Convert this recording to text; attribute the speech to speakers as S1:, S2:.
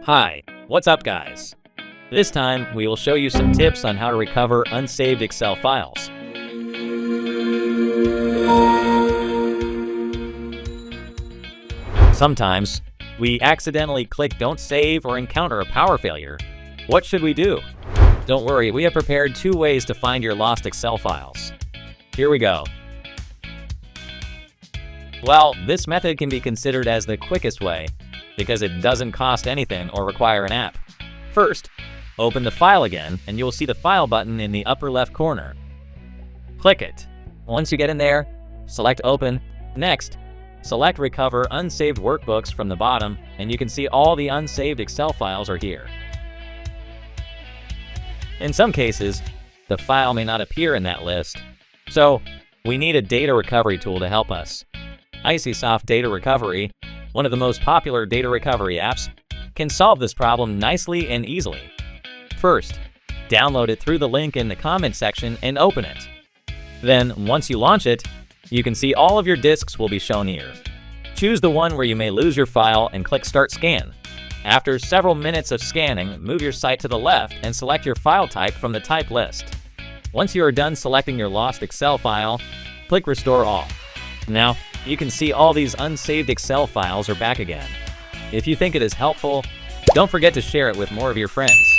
S1: Hi, what's up guys? This time we will show you some tips on how to recover unsaved Excel files. Sometimes we accidentally click don't save or encounter a power failure. What should we do? Don't worry, we have prepared 2 ways to find your lost Excel files. Here we go. Well, this method can be considered as the quickest way because it doesn't cost anything or require an app. First, open the file again and you'll see the File button in the upper left corner. Click it. Once you get in there, select Open. Next, select Recover Unsaved Workbooks from the bottom and you can see all the unsaved Excel files are here. In some cases, the file may not appear in that list, so we need a data recovery tool to help us. IcySoft Data Recovery, one of the most popular data recovery apps, can solve this problem nicely and easily. First, download it through the link in the comment section and open it. Then, once you launch it, you can see all of your disks will be shown here. Choose the one where you may lose your file and click Start Scan. After several minutes of scanning, move your site to the left and select your file type from the type list. Once you are done selecting your lost Excel file, click Restore All. Now, you can see all these unsaved Excel files are back again. If you think it is helpful, don't forget to share it with more of your friends.